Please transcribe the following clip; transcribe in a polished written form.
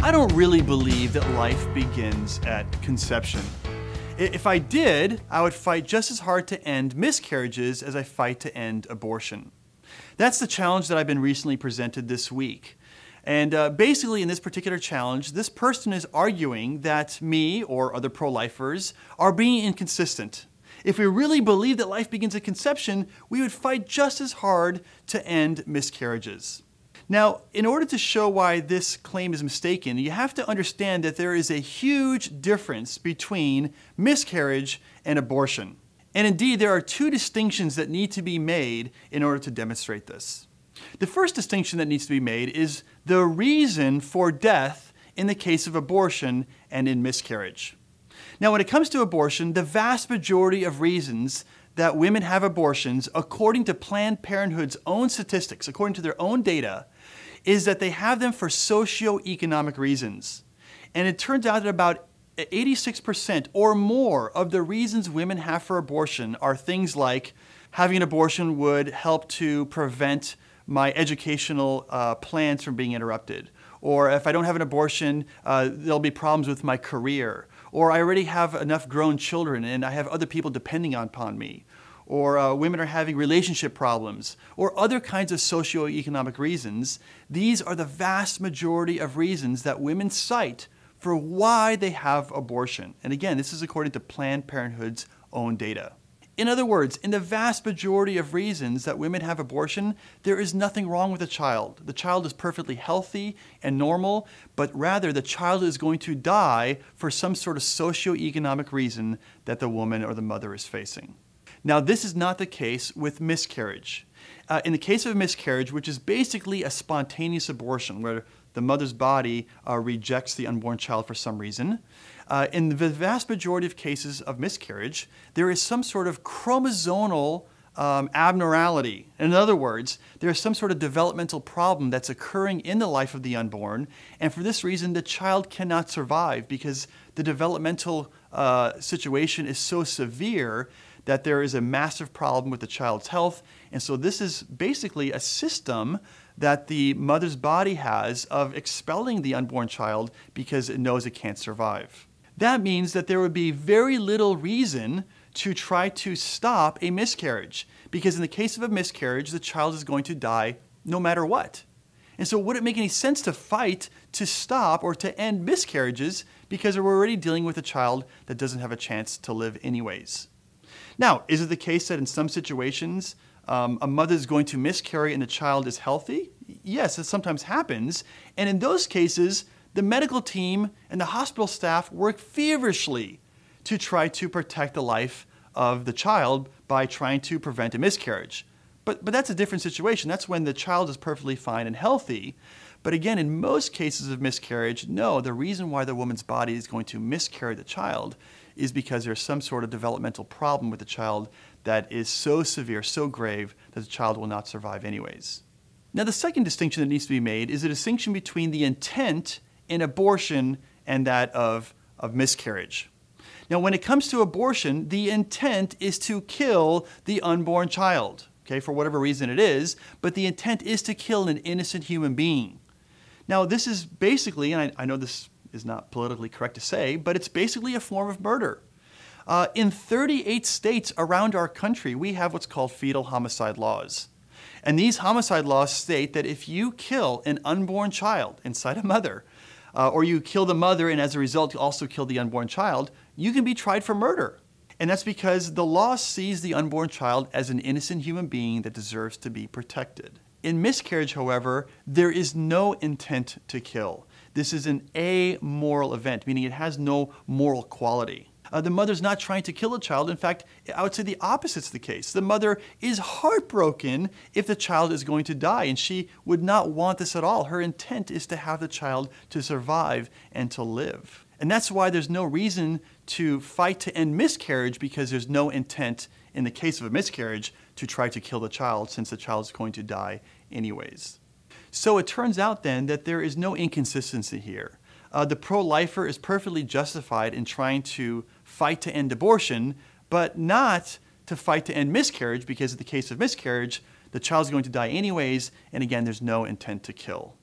I don't really believe that life begins at conception. If I did, I would fight just as hard to end miscarriages as I fight to end abortion. That's the challenge that I've been recently presented this week. And basically in this particular challenge, this person is arguing that me or other pro-lifers are being inconsistent. If we really believe that life begins at conception, we would fight just as hard to end miscarriages. Now, in order to show why this claim is mistaken, you have to understand that there is a huge difference between miscarriage and abortion. And indeed, there are two distinctions that need to be made in order to demonstrate this. The first distinction that needs to be made is the reason for death in the case of abortion and in miscarriage. Now, when it comes to abortion, the vast majority of reasons that women have abortions, according to Planned Parenthood's own statistics, according to their own data, is that they have them for socioeconomic reasons. And it turns out that about 86% or more of the reasons women have for abortion are things like having an abortion would help to prevent my educational plans from being interrupted. Or if I don't have an abortion, there'll be problems with my career. Or I already have enough grown children and I have other people depending upon me. Or women are having relationship problems, or other kinds of socioeconomic reasons. These are the vast majority of reasons that women cite for why they have abortion. And again, this is according to Planned Parenthood's own data. In other words, in the vast majority of reasons that women have abortion, there is nothing wrong with the child. The child is perfectly healthy and normal, but rather the child is going to die for some sort of socioeconomic reason that the woman or the mother is facing. Now, this is not the case with miscarriage. In the case of miscarriage, which is basically a spontaneous abortion where the mother's body rejects the unborn child for some reason, in the vast majority of cases of miscarriage, there is some sort of chromosomal abnormality. In other words, there is some sort of developmental problem that's occurring in the life of the unborn, and for this reason, the child cannot survive because the developmental situation is so severe that there is a massive problem with the child's health. And so this is basically a system that the mother's body has of expelling the unborn child because it knows it can't survive. That means that there would be very little reason to try to stop a miscarriage, because in the case of a miscarriage, the child is going to die no matter what. And so would it make any sense to fight to stop or to end miscarriages because we're already dealing with a child that doesn't have a chance to live anyways? Now, is it the case that in some situations a mother is going to miscarry and the child is healthy? Yes, it sometimes happens. And in those cases, the medical team and the hospital staff work feverishly to try to protect the life of the child by trying to prevent a miscarriage. But that's a different situation. That's when the child is perfectly fine and healthy. But again, in most cases of miscarriage, no, the reason why the woman's body is going to miscarry the child is because there's some sort of developmental problem with the child that is so severe, so grave, that the child will not survive anyways. Now, the second distinction that needs to be made is a distinction between the intent in abortion and that of miscarriage. Now, when it comes to abortion, the intent is to kill the unborn child, okay, for whatever reason it is, but the intent is to kill an innocent human being. Now, this is basically, and I know this is not politically correct to say, but it's basically a form of murder. In 38 states around our country, we have what's called fetal homicide laws. And these homicide laws state that if you kill an unborn child inside a mother, or you kill the mother and as a result you also kill the unborn child, you can be tried for murder. And that's because the law sees the unborn child as an innocent human being that deserves to be protected. In miscarriage, however, there is no intent to kill. This is an amoral event, meaning it has no moral quality. The mother's not trying to kill a child. In fact, I would say the opposite's the case. The mother is heartbroken if the child is going to die, and she would not want this at all. Her intent is to have the child to survive and to live. And that's why there's no reason to fight to end miscarriage, because there's no intent in the case of a miscarriage to try to kill the child, since the child is going to die anyways. So it turns out then that there is no inconsistency here. The pro-lifer is perfectly justified in trying to fight to end abortion, but not to fight to end miscarriage, because in the case of miscarriage, the child's going to die anyways, and again, there's no intent to kill.